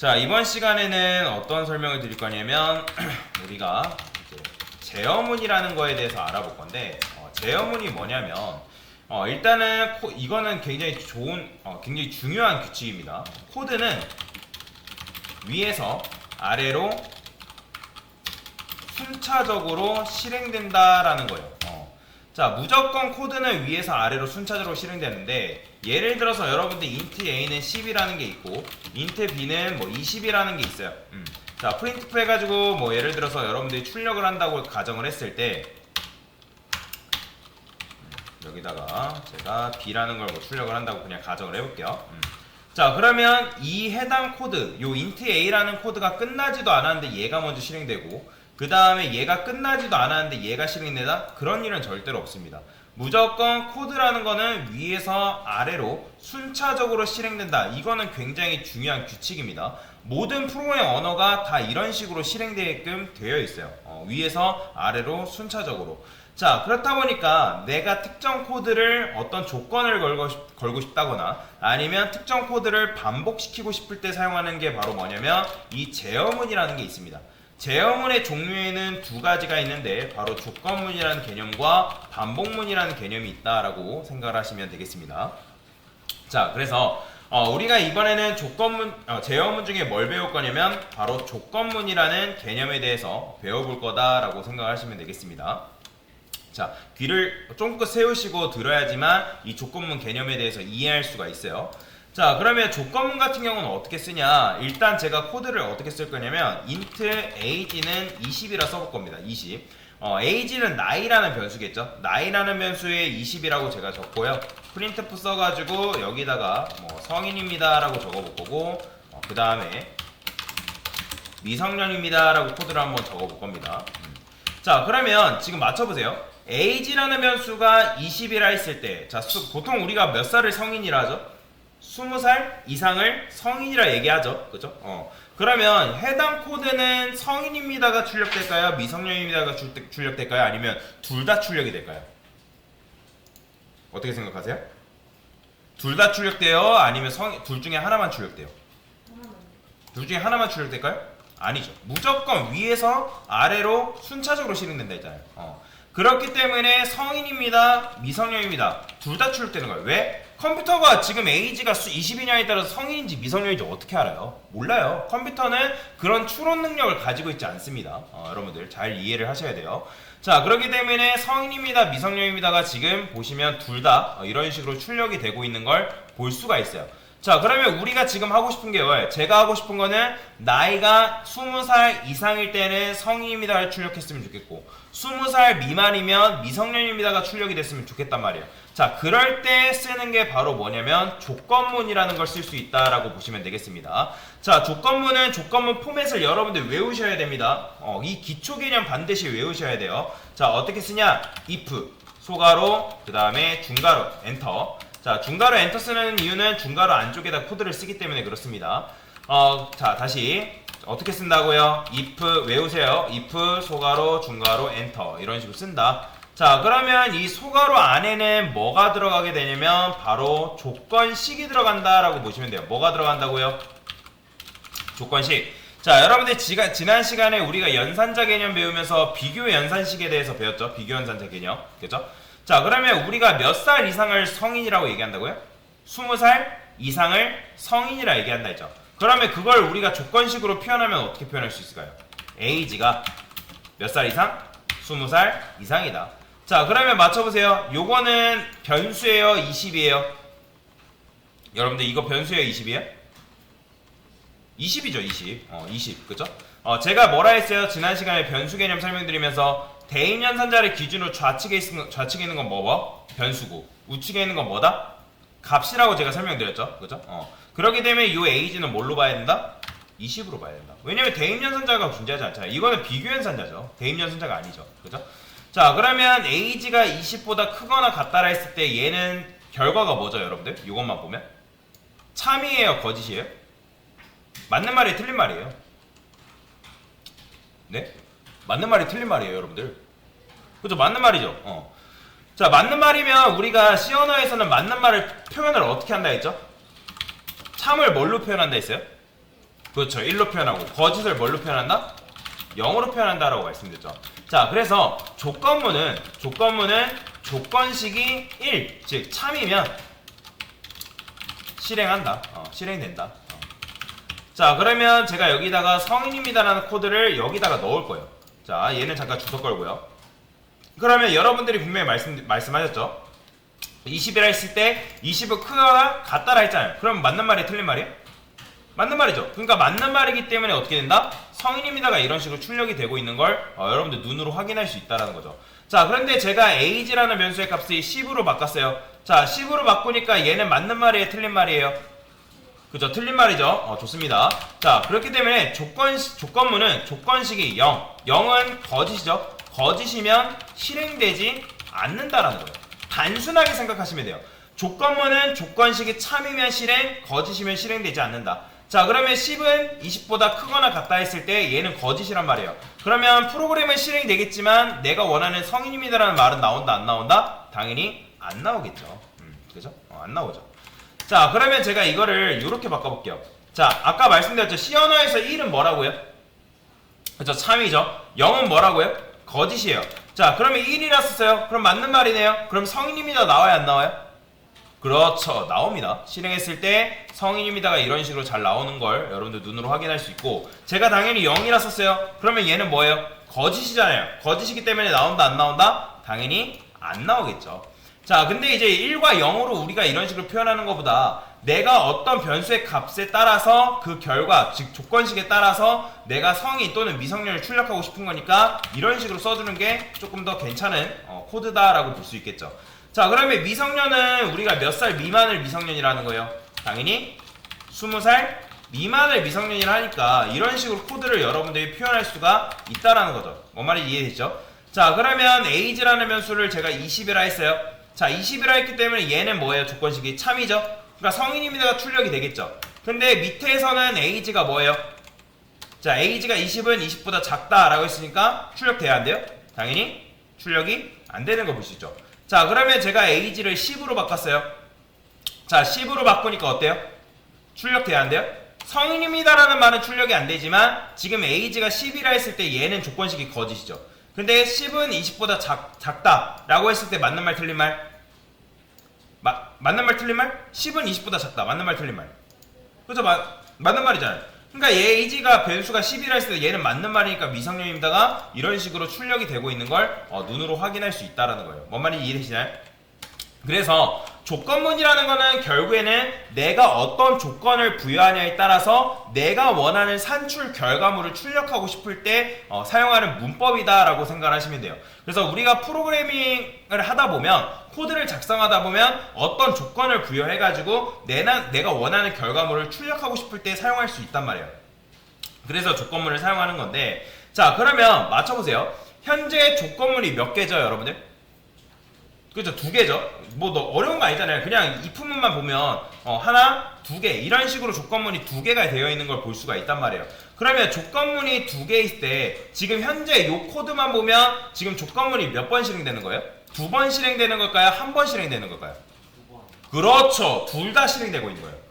자, 이번 시간에는 어떤 설명을 드릴 거냐면 우리가 이제 제어문이라는 거에 대해서 알아볼 건데 제어문이 뭐냐면 일단은 이거는 굉장히 굉장히 중요한 규칙입니다. 코드는 위에서 아래로 순차적으로 실행된다라는 거예요. 자, 무조건 코드는 위에서 아래로 순차적으로 실행되는데, 예를 들어서 여러분들 int a는 10이라는 게 있고 int b는 뭐 20이라는 게 있어요. 자, 프린트프 해가지고 뭐 예를 들어서 여러분들이 출력을 한다고 가정을 했을 때, 여기다가 제가 b라는 걸 뭐 출력을 한다고 그냥 가정을 해볼게요. 자, 그러면 이 해당 코드, 요 int a라는 코드가 끝나지도 않았는데 얘가 먼저 실행되고, 그 다음에 얘가 끝나지도 않았는데 얘가 실행되다? 그런 일은 절대로 없습니다. 무조건 코드라는 거는 위에서 아래로 순차적으로 실행된다. 이거는 굉장히 중요한 규칙입니다. 모든 프로그래밍 언어가 다 이런 식으로 실행되게끔 되어 있어요. 위에서 아래로 순차적으로. 자, 그렇다 보니까 내가 특정 코드를 어떤 조건을 걸고 싶다거나 아니면 특정 코드를 반복시키고 싶을 때 사용하는 게 바로 뭐냐면 이 제어문이라는 게 있습니다. 제어문의 종류에는 두 가지가 있는데 바로 조건문이라는 개념과 반복문이라는 개념이 있다라고 생각을 하시면 되겠습니다. 자, 그래서 우리가 이번에는 제어문 중에 뭘 배울 거냐면 바로 조건문이라는 개념에 대해서 배워볼 거다라고 생각하시면 되겠습니다. 자, 귀를 쫑긋 세우시고 들어야지만 이 조건문 개념에 대해서 이해할 수가 있어요. 자, 그러면 조건문 같은 경우는 어떻게 쓰냐? 일단 제가 코드를 어떻게 쓸 거냐면 int age는 20이라 써볼 겁니다. 20. age는 나이라는 변수겠죠? 나이라는 변수에 20이라고 제가 적고요. printf 써가지고 여기다가 뭐 성인입니다 라고 적어볼 거고, 그 다음에 미성년입니다 라고 코드를 한번 적어볼 겁니다. 자, 그러면 지금 맞춰보세요. age라는 변수가 20이라 했을 때, 자, 보통 우리가 몇 살을 성인이라 하죠? 20살 이상을 성인이라 얘기하죠. 그죠? 그러면 해당 코드는 성인입니다가 출력될까요? 미성년입니다가 출력될까요? 아니면 둘 다 출력이 될까요? 어떻게 생각하세요? 둘 다 출력돼요? 아니면 둘 중에 하나만 출력돼요? 둘 중에 하나만 출력될까요? 아니죠. 무조건 위에서 아래로 순차적으로 실행된다 했잖아요. 그렇기 때문에 성인입니다, 미성년입니다. 둘 다 출력되는 거예요. 왜? 컴퓨터가 지금 에이지가 20이냐에 따라서 성인인지 미성년인지 어떻게 알아요? 몰라요. 컴퓨터는 그런 추론 능력을 가지고 있지 않습니다. 여러분들 잘 이해를 하셔야 돼요. 자, 그렇기 때문에 성인입니다, 미성년입니다가 지금 보시면 둘 다 이런 식으로 출력이 되고 있는 걸 볼 수가 있어요. 자, 그러면 우리가 지금 하고 싶은 게 뭐예요? 제가 하고 싶은 거는 나이가 20살 이상일 때는 성인입니다를 출력했으면 좋겠고 20살 미만이면 미성년입니다가 출력이 됐으면 좋겠단 말이에요. 자, 그럴 때 쓰는 게 바로 뭐냐면 조건문이라는 걸 쓸 수 있다라고 보시면 되겠습니다. 자, 조건문은 조건문 포맷을 여러분들 외우셔야 됩니다. 이 기초 개념 반드시 외우셔야 돼요. 자, 어떻게 쓰냐? if 소가로 그 다음에 중가로 엔터. 자, 중가로 엔터 쓰는 이유는 중가로 안쪽에다 코드를 쓰기 때문에 그렇습니다. 자, 다시 어떻게 쓴다고요? if 외우세요. if 소가로 중가로 엔터 이런 식으로 쓴다. 자, 그러면 이 소가로 안에는 뭐가 들어가게 되냐면 바로 조건식이 들어간다라고 보시면 돼요. 뭐가 들어간다고요? 조건식. 자, 여러분들 지난 시간에 우리가 연산자 개념 배우면서 비교 연산식에 대해서 배웠죠? 비교 연산자 개념. 그죠? 자, 그러면 우리가 몇 살 이상을 성인이라고 얘기한다고요? 20살 이상을 성인이라 얘기한다 했죠. 그러면 그걸 우리가 조건식으로 표현하면 어떻게 표현할 수 있을까요? age가 몇 살 이상? 20살 이상이다. 자, 그러면 맞춰보세요. 요거는 변수예요, 20이에요? 여러분들 이거 변수예요, 20이에요? 20이죠, 20. 20. 그죠? 제가 뭐라 했어요? 지난 시간에 변수 개념 설명드리면서 대인연산자를 기준으로 좌측에 있는 건 뭐? 변수고 우측에 있는 건 뭐다? 값이라고 제가 설명드렸죠. 그죠? 그렇기 때문에 이 age는 뭘로 봐야 된다? 20으로 봐야 된다. 왜냐면 대인연산자가 존재하지 않잖아요. 이거는 비교연산자죠. 대인연산자가 아니죠. 그죠? 자, 그러면 age가 20보다 크거나 같다라 했을 때 얘는 결과가 뭐죠, 여러분들? 이것만 보면 참이에요, 거짓이에요? 맞는 말이 틀린 말이에요. 네? 맞는 말이 틀린 말이에요, 여러분들. 그죠? 맞는 말이죠. 자, 맞는 말이면 우리가 C 언어에서는 맞는 말을 표현을 어떻게 한다 했죠? 참을 뭘로 표현한다 했어요? 그렇죠. 1로 표현하고 거짓을 뭘로 표현한다? 0으로 표현한다라고 말씀드렸죠. 자, 그래서 조건문은 조건식이 1, 즉 참이면 실행한다. 실행된다. 자, 그러면 제가 여기다가 성인입니다라는 코드를 여기다가 넣을 거예요. 자, 얘는 잠깐 주석 걸고요. 그러면 여러분들이 분명히 말씀하셨죠? 20이라 했을 때 20은 크거나 같다라 했잖아요. 그럼 맞는 말이에요? 틀린 말이에요? 맞는 말이죠. 그러니까 맞는 말이기 때문에 어떻게 된다? 성인입니다가 이런 식으로 출력이 되고 있는 걸 여러분들 눈으로 확인할 수 있다는 거죠. 자, 그런데 제가 age라는 변수의 값을 10으로 바꿨어요. 자, 10으로 바꾸니까 얘는 맞는 말이에요? 틀린 말이에요? 그죠? 틀린 말이죠. 좋습니다. 자, 그렇기 때문에 조건문은 조건식이 0. 0은 거짓이죠. 거짓이면 실행되지 않는다라는 거예요. 단순하게 생각하시면 돼요. 조건문은 조건식이 참이면 실행, 거짓이면 실행되지 않는다. 자, 그러면 10은 20보다 크거나 같다 했을 때 얘는 거짓이란 말이에요. 그러면 프로그램은 실행되겠지만 내가 원하는 성인입니다라는 말은 나온다, 안 나온다? 당연히 안 나오겠죠. 그죠? 안 나오죠. 자, 그러면 제가 이거를 이렇게 바꿔볼게요. 자, 아까 말씀드렸죠. C 언어에서 1은 뭐라고요? 그죠? 참이죠. 0은 뭐라고요? 거짓이에요. 자, 그러면 1이라 썼어요. 그럼 맞는 말이네요. 그럼 성인입니다 나와요, 안 나와요? 그렇죠. 나옵니다. 실행했을 때 성인입니다가 이런 식으로 잘 나오는 걸 여러분들 눈으로 확인할 수 있고, 제가 당연히 0이라 썼어요. 그러면 얘는 뭐예요? 거짓이잖아요. 거짓이기 때문에 나온다, 안 나온다? 당연히 안 나오겠죠. 자, 근데 이제 1과 0으로 우리가 이런 식으로 표현하는 것보다 내가 어떤 변수의 값에 따라서 그 결과, 즉 조건식에 따라서 내가 성인 또는 미성년을 출력하고 싶은 거니까 이런 식으로 써주는 게 조금 더 괜찮은 코드다라고 볼 수 있겠죠. 자, 그러면 미성년은 우리가 몇 살 미만을 미성년이라는 거예요? 당연히 20살 미만을 미성년이라 하니까 이런 식으로 코드를 여러분들이 표현할 수가 있다라는 거죠. 뭔 말인지 이해되시죠? 자, 그러면 age라는 변수를 제가 20이라 했어요. 자, 20이라 했기 때문에 얘는 뭐예요? 조건식이 참이죠? 그러니까 성인입니다가 출력이 되겠죠. 근데 밑에서는 age가 뭐예요? 자, age가 20은 20보다 작다라고 했으니까 출력돼야 안 돼요? 당연히 출력이 안 되는 거 볼 수 있죠. 자, 그러면 제가 age를 10으로 바꿨어요. 자, 10으로 바꾸니까 어때요? 출력돼야 안 돼요? 성인입니다라는 말은 출력이 안 되지만 지금 age가 10이라 했을 때 얘는 조건식이 거짓이죠. 근데 10은 20보다 작다라고 했을 때 맞는 말 틀린 말? 맞는 말 틀린 말? 10은 20보다 작다. 맞는 말 틀린 말? 그죠? 맞는 말이잖아요. 그러니까 얘 age가 변수가 10이라 했을 때 얘는 맞는 말이니까 미성년입니다가 이런 식으로 출력이 되고 있는 걸 눈으로 확인할 수 있다는 거예요. 뭔 말인지 이해되시나요? 그래서 조건문이라는 거는 결국에는 내가 어떤 조건을 부여하냐에 따라서 내가 원하는 산출 결과물을 출력하고 싶을 때 사용하는 문법이다라고 생각하시면 돼요. 그래서 우리가 프로그래밍을 하다 보면, 코드를 작성하다 보면 어떤 조건을 부여해가지고 내가 원하는 결과물을 출력하고 싶을 때 사용할 수 있단 말이에요. 그래서 조건문을 사용하는 건데, 자, 그러면 맞춰보세요. 현재 조건문이 몇 개죠, 여러분들? 그죠? 2개죠? 뭐 어려운 거 아니잖아요. 그냥 if문만 보면 하나, 2개 이런 식으로 조건문이 2개가 되어 있는 걸 볼 수가 있단 말이에요. 그러면 조건문이 2개 있을 때 지금 현재 요 코드만 보면 지금 조건문이 몇 번 실행되는 거예요? 2번 실행되는 걸까요? 1번 실행되는 걸까요? 2번. 그렇죠. 둘 다 실행되고 있는 거예요.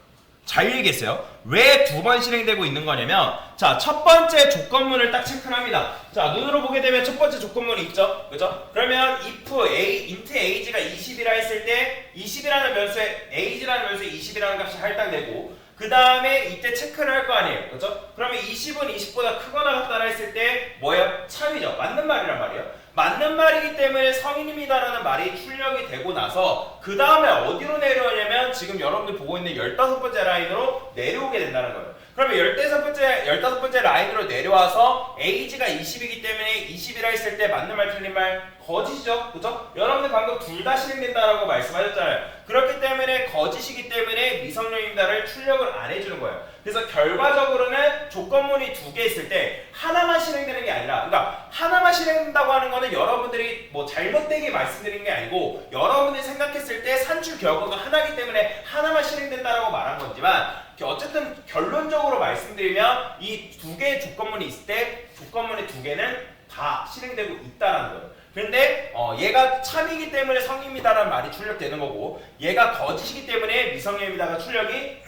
잘 얘기했어요. 왜 2번 실행되고 있는 거냐면, 자, 첫 번째 조건문을 딱 체크를 합니다. 자, 눈으로 보게 되면 첫 번째 조건문이 있죠? 그죠? 그러면 if int age가 20이라 했을 때 20이라는 변수에 age라는 변수에 20이라는 값이 할당되고, 그 다음에 이때 체크를 할 거 아니에요. 그죠? 그러면 20은 20보다 크거나 같다라 했을 때 뭐예요? 참이죠. 맞는 말이란 말이에요. 맞는 말이기 때문에 성인입니다라는 말이 출력이 되고 나서 그 다음에 어디로 내려오냐면 지금 여러분들 보고 있는 15번째 라인으로 내려오게 된다는 거예요. 그러면 15번째 라인으로 내려와서 age가 20이기 때문에 20이라 했을 때 맞는 말 틀린 말? 거짓이죠. 그죠? 여러분들 방금 둘 다 실행된다라고 말씀하셨잖아요. 그렇기 때문에 거짓이기 때문에 미성년입니다를 출력을 안 해주는 거예요. 그래서 결과적으로는 조건문이 2개 있을 때 하나만 실행되는 게 아니라, 그러니까 하나만 실행된다고 하는 거는 여러분들이 뭐 잘못되게 말씀드린 게 아니고 여러분들이 생각했을 때 산출 결과가 하나이기 때문에 하나만 실행된다라고 말한 거지만, 어쨌든 결론적으로 말씀드리면 이 2개의 조건문이 있을 때 조건문의 2개는 다 실행되고 있다는 거예요. 근데 얘가 참이기 때문에 성입니다라는 말이 출력되는 거고, 얘가 거짓이기 때문에 미성년입니다가 출력이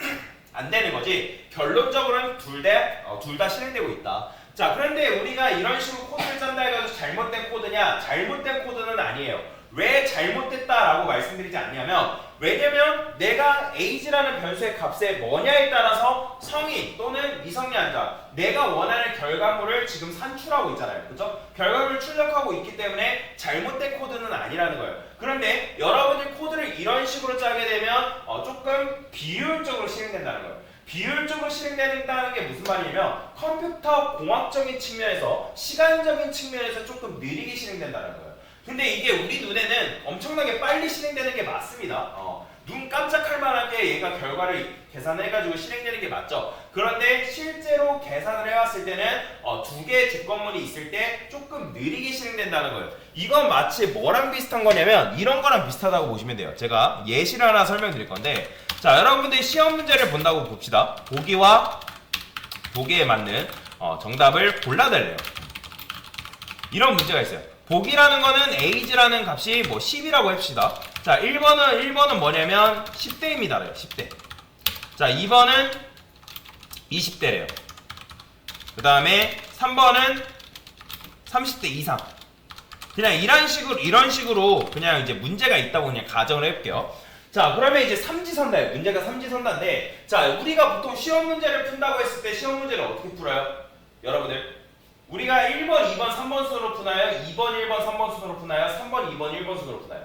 안 되는 거지. 결론적으로는 둘 다 실행되고 있다. 자, 그런데 우리가 이런 식으로 코드를 짠다 해가지고 잘못된 코드냐? 잘못된 코드는 아니에요. 왜 잘못됐다라고 말씀드리지 않냐면, 왜냐면 내가 age라는 변수의 값에 뭐냐에 따라서 성인 또는 미성년자, 내가 원하는 결과물을 지금 산출하고 있잖아요. 그죠? 결과물을 출력하고 있기 때문에 잘못된 코드는 아니라는 거예요. 그런데 여러분들 코드를 이런 식으로 짜게 되면 조금 비효율적으로 실행된다는 거예요. 비효율적으로 실행된다는 게 무슨 말이냐면, 컴퓨터 공학적인 측면에서, 시간적인 측면에서 조금 느리게 실행된다는 거예요. 근데 이게 우리 눈에는 엄청나게 빨리 실행되는 게 맞습니다. 눈 깜짝할 만하게 얘가 결과를 계산해가지고 실행되는 게 맞죠. 그런데 실제로 계산을 해왔을 때는 두 개의 조건문이 있을 때 조금 느리게 실행된다는 거예요. 이건 마치 뭐랑 비슷한 거냐면 이런 거랑 비슷하다고 보시면 돼요. 제가 예시를 하나 설명드릴 건데, 자, 여러분들이 시험 문제를 본다고 봅시다. 보기와 보기에 맞는 정답을 골라달래요. 이런 문제가 있어요. 보기라는 거는 age라는 값이 뭐 10이라고 합시다. 자, 1번은 뭐냐면 10대입니다래요. 10대. 자, 2번은 20대래요. 그 다음에 3번은 30대 이상. 그냥 이런 식으로 그냥 이제 문제가 있다고 그냥 가정을 해볼게요. 자, 그러면 이제 삼지선다예요. 문제가 삼지선다인데, 자, 우리가 보통 시험 문제를 푼다고 했을 때 시험 문제를 어떻게 풀어요? 여러분들, 우리가 1번, 2번, 3번 순으로 푸나요? 2번, 1번, 3번 순으로 푸나요? 3번, 2번, 1번 순으로 푸나요?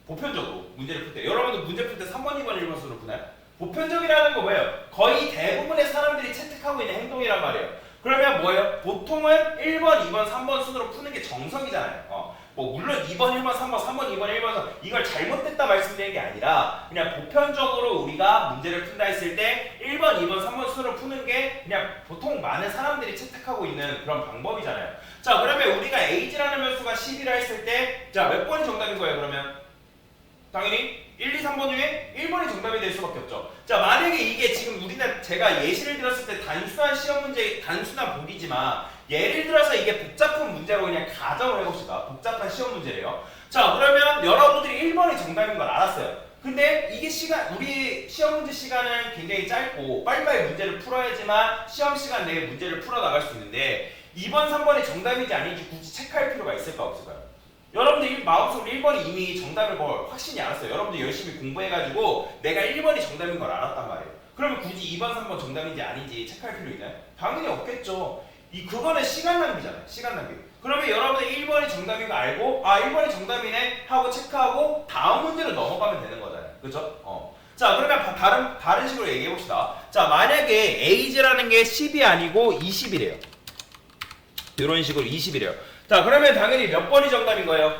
보편적으로 문제를 풀 때, 여러분들 문제 풀 때 3번, 2번, 1번 순으로 푸나요? 보편적이라는 거 뭐예요? 거의 대부분의 사람들이 채택하고 있는 행동이란 말이에요. 그러면 뭐예요? 보통은 1번, 2번, 3번 순으로 푸는 게 정석이잖아요. 뭐 물론 2번, 1번, 3번, 3번, 2번, 1번 이걸 잘못됐다 말씀드리는 게 아니라, 그냥 보편적으로 우리가 문제를 푼다 했을 때 1번, 2번, 3번 순으로 푸는 게 그냥 보통 많은 사람들이 채택하고 있는 그런 방법이잖아요. 자, 그러면 우리가 age라는 변수가 10이라 했을 때, 자, 몇 번이 정답인 거예요? 그러면 당연히 1, 2, 3번 중에 1번이 정답이 될 수밖에 없죠. 자, 만약에 이게 지금 제가 예시를 들었을 때 단순한 시험 문제, 단순한 보기지만, 예를 들어서 이게 복잡한 문제로 그냥 가정을 해봅시다. 복잡한 시험 문제래요. 자, 그러면 여러분들이 1번이 정답인 걸 알았어요. 근데 이게 우리 시험 문제 시간은 굉장히 짧고 빨리빨리 문제를 풀어야지만 시험 시간 내에 문제를 풀어 나갈 수 있는데, 2번, 3번이 정답인지 아닌지 굳이 체크할 필요가 있을까 없을까요? 여러분들 마음속으로 1번이 이미 정답인 걸 확신이 알았어요. 여러분들 열심히 공부해가지고 내가 1번이 정답인 걸 알았단 말이에요. 그러면 굳이 2번, 3번 정답인지 아닌지 체크할 필요 있나요? 당연히 없겠죠. 그거는 시간 낭비잖아요. 시간 낭비. 그러면 여러분들 1번이 정답인 거 알고, 1번이 정답이네 하고 체크하고 다음 문제로 넘어가면 되는 거잖아요. 그죠? 자, 그러면 다른 식으로 얘기해 봅시다. 자, 만약에 age라는 게 10이 아니고 20이래요. 이런 식으로 20이래요. 자, 그러면 당연히 몇 번이 정답인 거예요?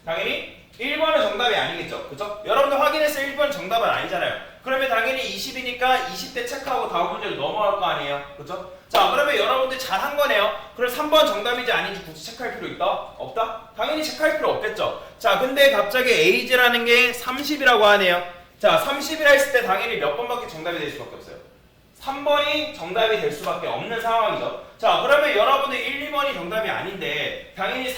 당연히 1번은 정답이 아니겠죠. 그죠? 여러분들 확인했어요. 1번 정답은 아니잖아요. 그러면 당연히 20이니까 20대 체크하고 다음 문제로 넘어갈 거 아니에요. 그죠? 자, 그러면 여러분들 잘한 거네요. 그럼 3번 정답인지 아닌지 굳이 체크할 필요 있다? 없다? 당연히 체크할 필요 없겠죠. 자, 근데 갑자기 age라는 게 30이라고 하네요. 자, 30이라 했을 때 당연히 몇 번밖에 정답이 될 수밖에 없어요. 3번이 정답이 될 수밖에 없는 상황이죠. 자, 그러면 여러분들 1, 2번이 정답이 아닌데 당연히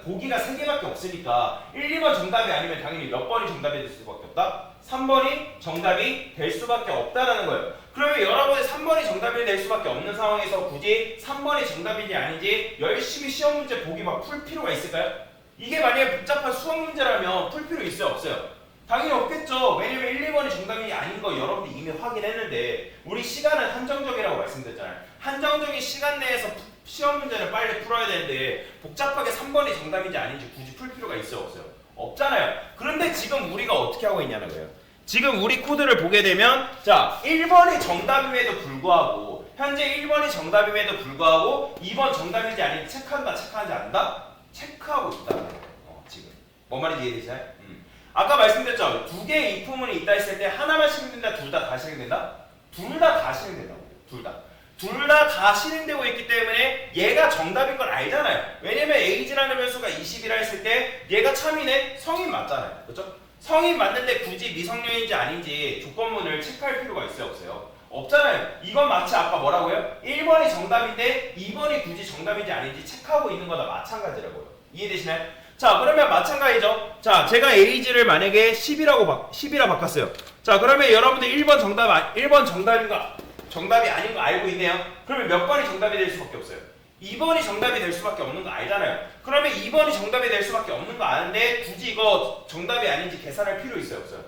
보기가 3개밖에 없으니까 1, 2번 정답이 아니면 당연히 몇 번이 정답이 될 수밖에 없다? 3번이 정답이 될 수밖에 없다라는 거예요. 그러면 여러분이 3번이 정답이 될 수밖에 없는 상황에서 굳이 3번이 정답인지 아닌지 열심히 시험 문제 보기 막 풀 필요가 있을까요? 이게 만약에 복잡한 수학 문제라면 풀 필요 있어요? 없어요? 당연히 없겠죠. 왜냐면 1, 2번이 정답이 아닌 거 여러분들이 이미 확인했는데, 우리 시간은 한정적이라고 말씀드렸잖아요. 한정적인 시간 내에서 시험 문제를 빨리 풀어야 되는데 복잡하게 3번이 정답인지 아닌지 굳이 풀 필요가 있어요? 없어요? 없잖아요. 그런데 지금 우리가 어떻게 하고 있냐는 거예요. 지금 우리 코드를 보게 되면, 자, 1번이 정답임에도 불구하고, 현재 1번이 정답임에도 불구하고 2번 정답인지 아닌지 체크한다, 체크하지 않는다? 체크하고 있다는 거예요. 지금 뭔 말인지 이해되시나요? 아까 말씀드렸죠. 두 개의 if문이 있다 했을 때 하나만 실행된다, 둘 다 실행된다? 둘 다 실행된다고. 둘 다 실행되고 있기 때문에 얘가 정답인 걸 알잖아요. 왜냐면 age라는 변수가 20이라 했을 때 얘가 참이네, 성인 맞잖아요. 그렇죠? 성인 맞는데 굳이 미성년인지 아닌지 조건문을 체크할 필요가 있어요, 없어요? 없잖아요. 이건 마치 아까 뭐라고요? 1번이 정답인데 2번이 굳이 정답인지 아닌지 체크하고 있는 거나 마찬가지라고요. 이해되시나요? 자, 그러면 마찬가지죠. 자, 제가 age를 만약에 10이라 바꿨어요. 자, 그러면 여러분들 1번 정답이 아닌 거 알고 있네요. 그러면 몇 번이 정답이 될 수밖에 없어요? 2번이 정답이 될 수밖에 없는 거 알잖아요. 그러면 2번이 정답이 될 수밖에 없는 거 아는데 굳이 이거 정답이 아닌지 계산할 필요 있어요, 없어요?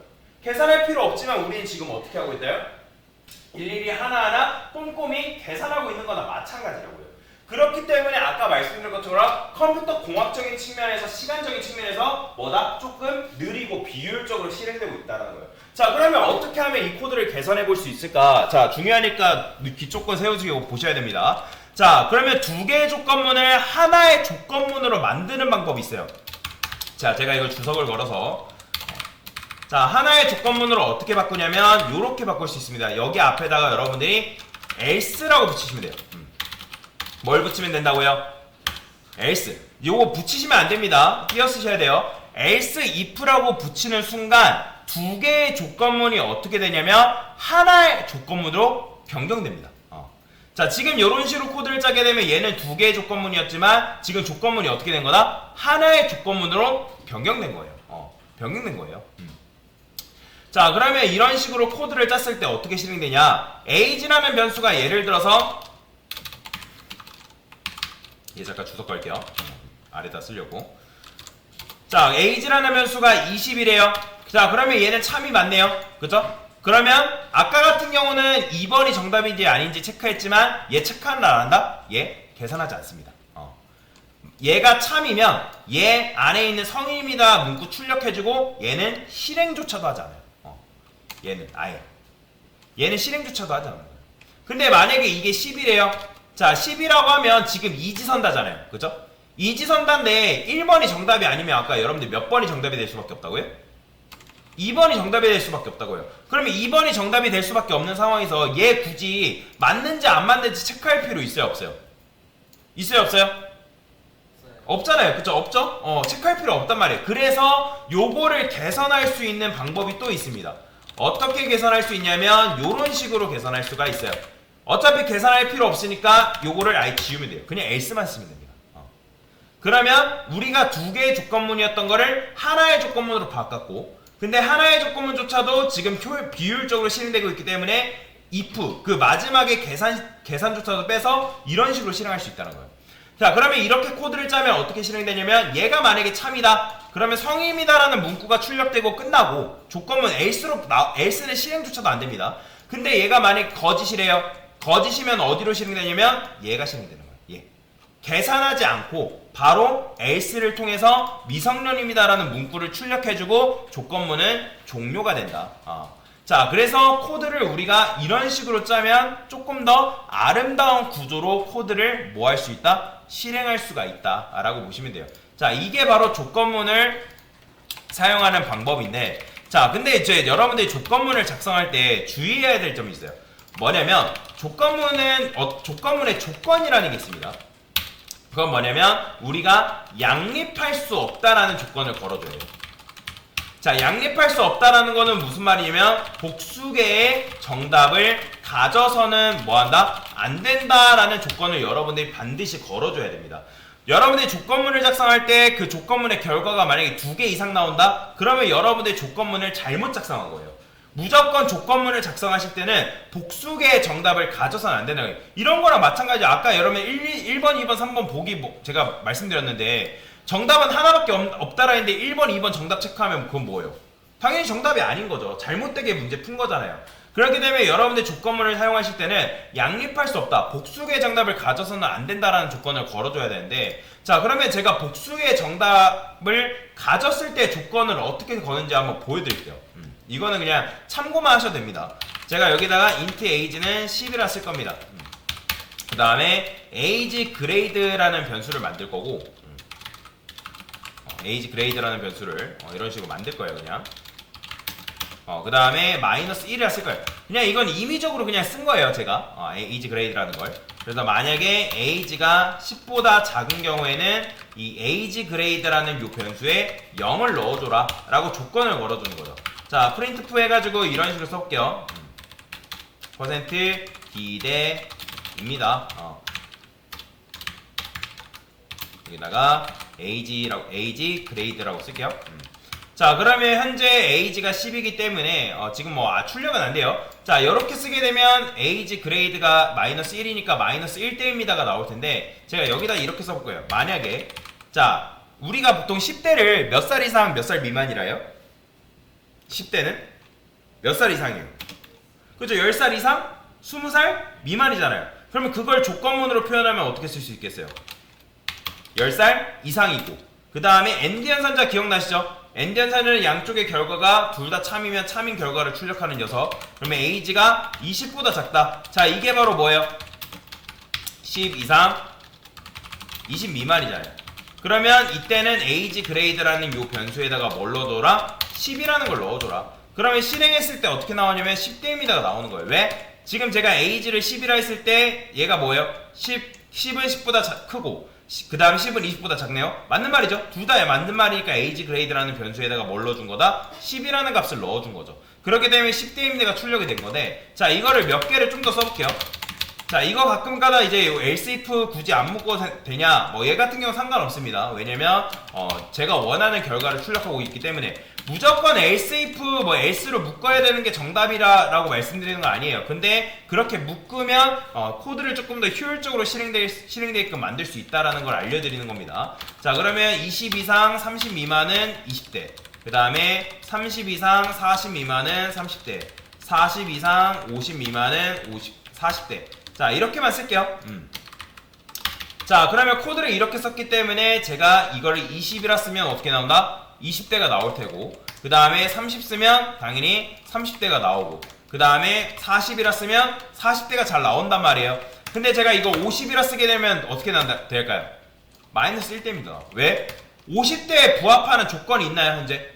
계산할 필요 없지만 우리는 지금 어떻게 하고 있나요? 일일이 하나하나 꼼꼼히 계산하고 있는 거나 마찬가지라고요. 그렇기 때문에 아까 말씀드린 것처럼 컴퓨터 공학적인 측면에서 시간적인 측면에서 뭐다? 조금 느리고 비효율적으로 실행되고 있다는 거예요. 자, 그러면 어떻게 하면 이 코드를 개선해 볼 수 있을까? 자, 중요하니까 기초권 세우시고 보셔야 됩니다. 자, 그러면 두 개의 조건문을 하나의 조건문으로 만드는 방법이 있어요. 자, 제가 이걸 주석을 걸어서 자, 하나의 조건문으로 어떻게 바꾸냐면 이렇게 바꿀 수 있습니다. 여기 앞에다가 여러분들이 else라고 붙이시면 돼요. 뭘 붙이면 된다고요? else. 요거 붙이시면 안 됩니다. 띄어 쓰셔야 돼요. else if라고 붙이는 순간 두 개의 조건문이 어떻게 되냐면 하나의 조건문으로 변경됩니다. 자, 지금 이런 식으로 코드를 짜게 되면 얘는 두 개의 조건문이었지만 지금 조건문이 어떻게 된 거다? 하나의 조건문으로 변경된 거예요. 변경된 거예요. 자, 그러면 이런 식으로 코드를 짰을 때 어떻게 실행되냐? age라는 변수가 예를 들어서 잠깐 주석 걸게요. 아래다 쓰려고. 자, age라는 변수가 20이래요. 자, 그러면 얘는 참이 맞네요. 그죠? 그러면 아까 같은 경우는 2번이 정답인지 아닌지 체크했지만 얘 체크는 안 한다? 얘 계산하지 않습니다. 얘가 참이면 얘 안에 있는 성인입니다 문구 출력해주고 얘는 실행조차도 하지 않아요. 얘는 아예 얘는 실행조차도 하지 않아요. 근데 만약에 이게 10이래요. 자, 10이라고 하면 지금 이지선다잖아요. 그죠? 이지선다인데 1번이 정답이 아니면 아까 여러분들 몇 번이 정답이 될 수밖에 없다고요? 2번이 정답이 될 수밖에 없다고요. 그러면 2번이 정답이 될 수밖에 없는 상황에서 얘 굳이 맞는지 안 맞는지 체크할 필요 있어요, 없어요? 있어요, 없어요? 없잖아요. 그쵸? 없죠? 체크할 필요 없단 말이에요. 그래서 요거를 개선할 수 있는 방법이 또 있습니다. 어떻게 개선할 수 있냐면 요런 식으로 개선할 수가 있어요. 어차피 계산할 필요 없으니까 요거를 아예 지우면 돼요. 그냥 else만 쓰면 됩니다. 그러면 우리가 두 개의 조건문이었던 거를 하나의 조건문으로 바꿨고 근데 하나의 조건문조차도 지금 비효율적으로 실행되고 있기 때문에 if 그 마지막에 계산조차도 빼서 이런 식으로 실행할 수 있다는 거예요. 자, 그러면 이렇게 코드를 짜면 어떻게 실행되냐면 얘가 만약에 참이다 그러면 성임이다라는 문구가 출력되고 끝나고 조건문 else는 실행조차도 안 됩니다. 근데 얘가 만약에 거짓이래요. 거짓이면 어디로 실행되냐면 얘가 실행되는 거예요. 얘. 계산하지 않고 바로 else를 통해서 미성년입니다라는 문구를 출력해주고 조건문은 종료가 된다. 자, 그래서 코드를 우리가 이런 식으로 짜면 조금 더 아름다운 구조로 코드를 뭐 할 수 있다? 실행할 수가 있다 라고 보시면 돼요. 자, 이게 바로 조건문을 사용하는 방법인데 자, 근데 이제 여러분들이 조건문을 작성할 때 주의해야 될 점이 있어요. 뭐냐면 조건문의 조건이라는 게 있습니다. 그건 뭐냐면 우리가 양립할 수 없다라는 조건을 걸어줘야 돼요. 자, 양립할 수 없다라는 거는 무슨 말이냐면 복수개의 정답을 가져서는 뭐한다? 안 된다라는 조건을 여러분들이 반드시 걸어줘야 됩니다. 여러분들이 조건문을 작성할 때 그 조건문의 결과가 만약에 2개 이상 나온다? 그러면 여러분들이 조건문을 잘못 작성한 거예요. 무조건 조건문을 작성하실 때는 복수개의 정답을 가져서는 안 되는 거예요. 이런 거랑 마찬가지로 아까 여러분 1번, 2번, 3번 보기 제가 말씀드렸는데 정답은 하나밖에 없다라 했는데 1번, 2번 정답 체크하면 그건 뭐예요? 당연히 정답이 아닌 거죠. 잘못되게 문제 푼 거잖아요. 그렇기 때문에 여러분들 조건문을 사용하실 때는 양립할 수 없다. 복수개의 정답을 가져서는 안 된다라는 조건을 걸어줘야 되는데 자, 그러면 제가 복수개의 정답을 가졌을 때 조건을 어떻게 거는지 한번 보여드릴게요. 이거는 그냥 참고만 하셔도 됩니다. 제가 여기다가 int age는 10이라 쓸 겁니다. 그 다음에 age grade라는 변수를 만들 거고 age grade라는 변수를 이런 식으로 만들 거예요. 그냥 그 다음에 -1이라 쓸 거예요. 그냥 이건 임의적으로 그냥 쓴 거예요. 제가 age grade라는 걸. 그래서 만약에 age가 10보다 작은 경우에는 이 age grade라는 요 변수에 0을 넣어줘라 라고 조건을 걸어주는 거죠. 자, printf 해가지고 이런 식으로 써볼게요. %기대입니다. 여기다가 age 그레이드라고 쓸게요. 자, 그러면 현재 age가 10이기 때문에 지금 뭐 출력은 안 돼요. 자, 이렇게 쓰게 되면 age 그레이드가 마이너스 1이니까 마이너스 1대입니다가 나올 텐데 제가 여기다 이렇게 써볼 거예요. 만약에 자, 우리가 보통 10대를 몇 살 이상 몇 살 미만이라요? 10대는 몇 살 이상이에요? 그죠? 10살 이상? 20살 미만이잖아요. 그러면 그걸 조건문으로 표현하면 어떻게 쓸 수 있겠어요? 10살 이상이고 그 다음에 엔드 연산자 기억나시죠? 엔드 연산자는 양쪽의 결과가 둘 다 참이면 참인 결과를 출력하는 녀석. 그러면 age가 20보다 작다. 자, 이게 바로 뭐예요? 10 이상 20 미만이잖아요. 그러면 이때는 age 그레이드라는 요 변수에다가 뭘 넣어둬라? 10이라는 걸 넣어줘라. 그러면 실행했을 때 어떻게 나오냐면 10대입니다가 나오는 거예요. 왜? 지금 제가 age를 10이라 했을 때 얘가 뭐예요? 10은 10보다 크고 그 다음 10은 20보다 작네요. 맞는 말이죠. 둘 다 맞는 말이니까 age 그레이드라는 변수에다가 뭘 넣어준 거다? 10이라는 값을 넣어준 거죠. 그렇게 되면 10대입니다가 출력이 된 건데 자, 이거를 몇 개를 좀 더 써볼게요. 자, 이거 가끔가다 이제 else if 굳이 안 묶어도 되냐? 뭐 얘 같은 경우 상관없습니다. 왜냐면 제가 원하는 결과를 출력하고 있기 때문에 무조건 else if 뭐 else로 묶어야 되는 게 정답이라고 말씀드리는 거 아니에요. 근데 그렇게 묶으면 코드를 조금 더 효율적으로 실행되게끔 만들 수 있다라는 걸 알려드리는 겁니다. 자, 그러면 20 이상 30 미만은 20대, 그 다음에 30 이상 40 미만은 30대, 40 이상 50 미만은 40대. 자, 이렇게만 쓸게요. 자, 그러면 코드를 이렇게 썼기 때문에 제가 이거를 20이라 쓰면 어떻게 나온다? 20대가 나올 테고, 그 다음에 30 쓰면 당연히 30대가 나오고, 그 다음에 40이라 쓰면 40대가 잘 나온단 말이에요. 근데 제가 이거 50이라 쓰게 되면 어떻게 될까요? 마이너스 1대입니다. 왜? 50대에 부합하는 조건이 있나요, 현재?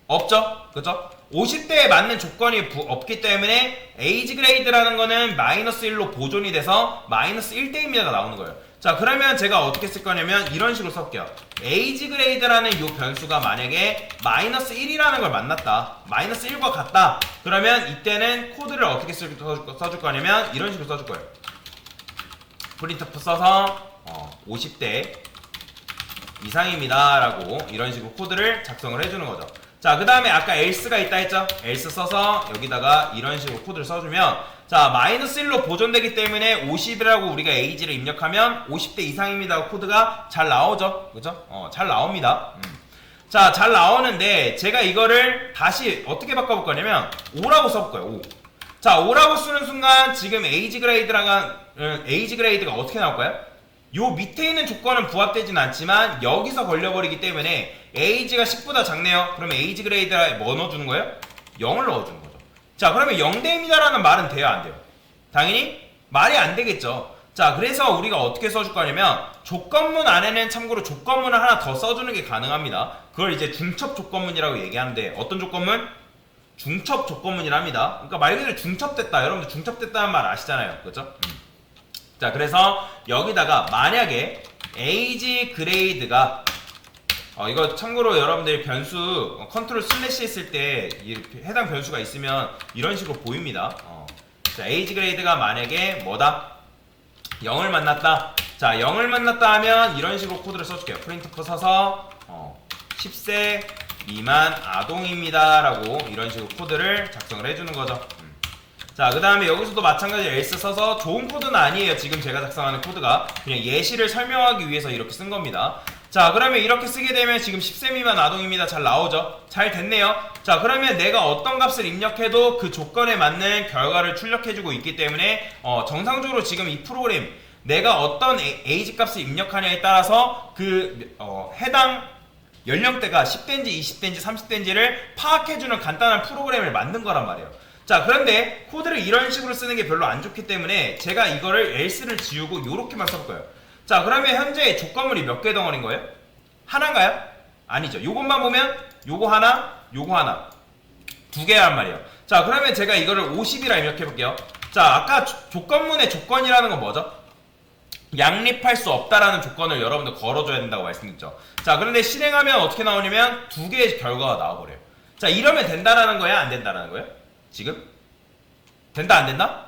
없죠? 그죠? 50대에 맞는 조건이 없기 때문에 age 그레이드라는 거는 마이너스 1로 보존이 돼서 마이너스 1대입니다가 나오는 거예요. 자, 그러면 제가 어떻게 쓸 거냐면 이런 식으로 쓸게요. age 그레이드라는 이 변수가 만약에 마이너스 1이라는 걸 만났다, 마이너스 1과 같다, 그러면 이때는 코드를 어떻게 써줄 거냐면 이런 식으로 써줄 거예요. 프린트프 써서 50대 이상입니다 라고 이런 식으로 코드를 작성을 해주는 거죠. 자, 그 다음에 아까 else가 있다 했죠? else 써서 여기다가 이런 식으로 코드를 써주면 자, 마이너스 1로 보존되기 때문에 50이라고 우리가 age를 입력하면 50대 이상입니다 코드가 잘 나오죠? 그죠? 잘 나옵니다. 자, 잘 나오는데 제가 이거를 다시 어떻게 바꿔볼 거냐면 5라고 써볼 거예요. 5. 자, 5라고 쓰는 순간 지금 age 그레이드가 어떻게 나올까요? 요 밑에 있는 조건은 부합되진 않지만 여기서 걸려버리기 때문에 age가 10보다 작네요. 그러면 age 그레이드에 뭐 넣어주는 거예요? 0을 넣어주는 거죠. 자, 그러면 0대입니다 라는 말은 돼요, 안 돼요? 당연히 말이 안 되겠죠. 자, 그래서 우리가 어떻게 써줄 거냐면 조건문 안에는 참고로 조건문을 하나 더 써주는 게 가능합니다. 그걸 이제 중첩 조건문이라고 얘기하는데 어떤 조건문? 중첩 조건문이랍니다. 그러니까 말 그대로 중첩됐다. 여러분들 중첩됐다는 말 아시잖아요. 그렇죠? 자, 그래서 여기다가 만약에 age 그레이드가 이거 참고로 여러분들 변수 컨트롤 슬래시 했을 때 이렇게 해당 변수가 있으면 이런 식으로 보입니다. 자, age 그레이드가 만약에 뭐다? 0을 만났다. 자, 0을 만났다 하면 이런 식으로 코드를 써줄게요. 프린트프 써서 10세 미만 아동입니다 라고 이런 식으로 코드를 작성을 해주는 거죠. 자, 그 다음에 여기서도 마찬가지로 else 써서 좋은 코드는 아니에요. 지금 제가 작성하는 코드가 그냥 예시를 설명하기 위해서 이렇게 쓴 겁니다. 자, 그러면 이렇게 쓰게 되면 지금 10세 미만 아동입니다. 잘 나오죠? 잘 됐네요. 자, 그러면 내가 어떤 값을 입력해도 그 조건에 맞는 결과를 출력해주고 있기 때문에 정상적으로 지금 이 프로그램 내가 어떤 age 값을 입력하냐에 따라서 그 해당 연령대가 10대인지 20대인지 30대인지를 파악해주는 간단한 프로그램을 만든 거란 말이에요. 자, 그런데 코드를 이런 식으로 쓰는 게 별로 안 좋기 때문에 제가 이거를 else를 지우고 요렇게만 써볼 거예요. 자, 그러면 현재 조건물이 몇 개 덩어리인 거예요? 하나인가요? 아니죠. 요것만 보면 요거 하나, 요거 하나 두 개란 말이에요. 자, 그러면 제가 이거를 50이라 입력해 볼게요. 자, 아까 조건문의 조건이라는 건 뭐죠? 양립할 수 없다라는 조건을 여러분들 걸어줘야 된다고 말씀드렸죠. 자, 그런데 실행하면 어떻게 나오냐면 두 개의 결과가 나와버려요. 자, 이러면 된다라는 거야? 안 된다라는 거예요? 지금? 된다 안 된다?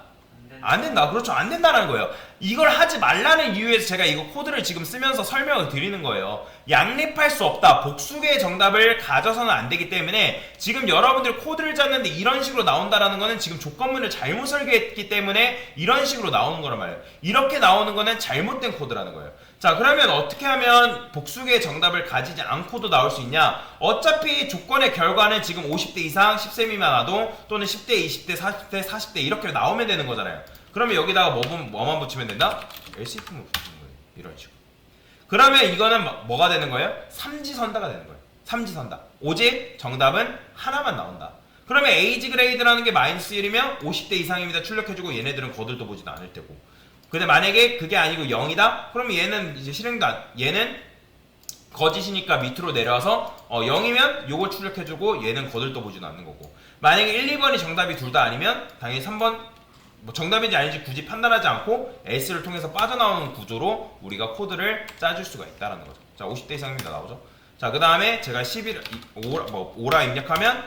안 된다. 그렇죠. 안 된다는 거예요. 이걸 하지 말라는 이유에서 제가 이거 코드를 지금 쓰면서 설명을 드리는 거예요. 양립할 수 없다. 복수의 정답을 가져서는 안 되기 때문에 지금 여러분들 코드를 짰는데 이런 식으로 나온다라는 거는 지금 조건문을 잘못 설계했기 때문에 이런 식으로 나오는 거란 말이에요. 이렇게 나오는 거는 잘못된 코드라는 거예요. 자, 그러면 어떻게 하면 복수의 정답을 가지지 않고도 나올 수 있냐? 어차피 조건의 결과는 지금 50대 이상, 10세 미만 아동 또는 10대, 20대, 40대, 40대 이렇게 나오면 되는 거잖아요. 그러면 여기다가 뭐만 붙이면 된다? LCF만 붙이는 거예요. 이런 식으로. 그러면 이거는 뭐가 되는 거예요? 삼지선다가 되는 거예요. 삼지선다. 오직 정답은 하나만 나온다. 그러면 에이지 그레이드라는 게 마이너스 1이면 50대 이상입니다. 출력해주고 얘네들은 거들떠 보지도 않을 테고. 근데 만약에 그게 아니고 0이다? 그러면 얘는 이제 실행도 얘는 거짓이니까 밑으로 내려와서 0이면 요걸 출력해주고 얘는 거들떠 보지도 않는 거고. 만약에 1, 2번이 정답이 둘 다 아니면 당연히 3번 뭐 정답인지 아닌지 굳이 판단하지 않고 S를 통해서 빠져나오는 구조로 우리가 코드를 짜줄 수가 있다라는 거죠. 자, 50대 이상입니다 나오죠. 자, 그 다음에 제가 5라 입력하면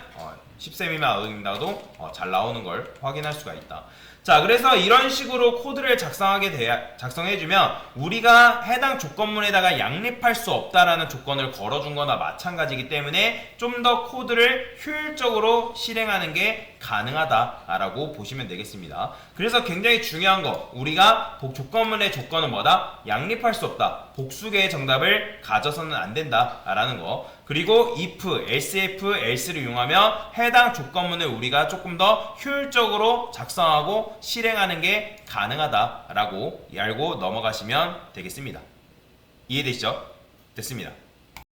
10세 미만 아동입니다도 잘 나오는 걸 확인할 수가 있다. 자, 그래서 이런 식으로 코드를 작성해주면 우리가 해당 조건문에다가 양립할 수 없다라는 조건을 걸어준 거나 마찬가지이기 때문에 좀 더 코드를 효율적으로 실행하는 게 가능하다라고 보시면 되겠습니다. 그래서 굉장히 중요한 거, 우리가 조건문의 조건은 뭐다? 양립할 수 없다. 복수계의 정답을 가져서는 안 된다라는 거. 그리고 if, sf, else를 이용하며 해당 조건문을 우리가 조금 더 효율적으로 작성하고 실행하는 게 가능하다라고 알고 넘어가시면 되겠습니다. 이해되시죠? 됐습니다.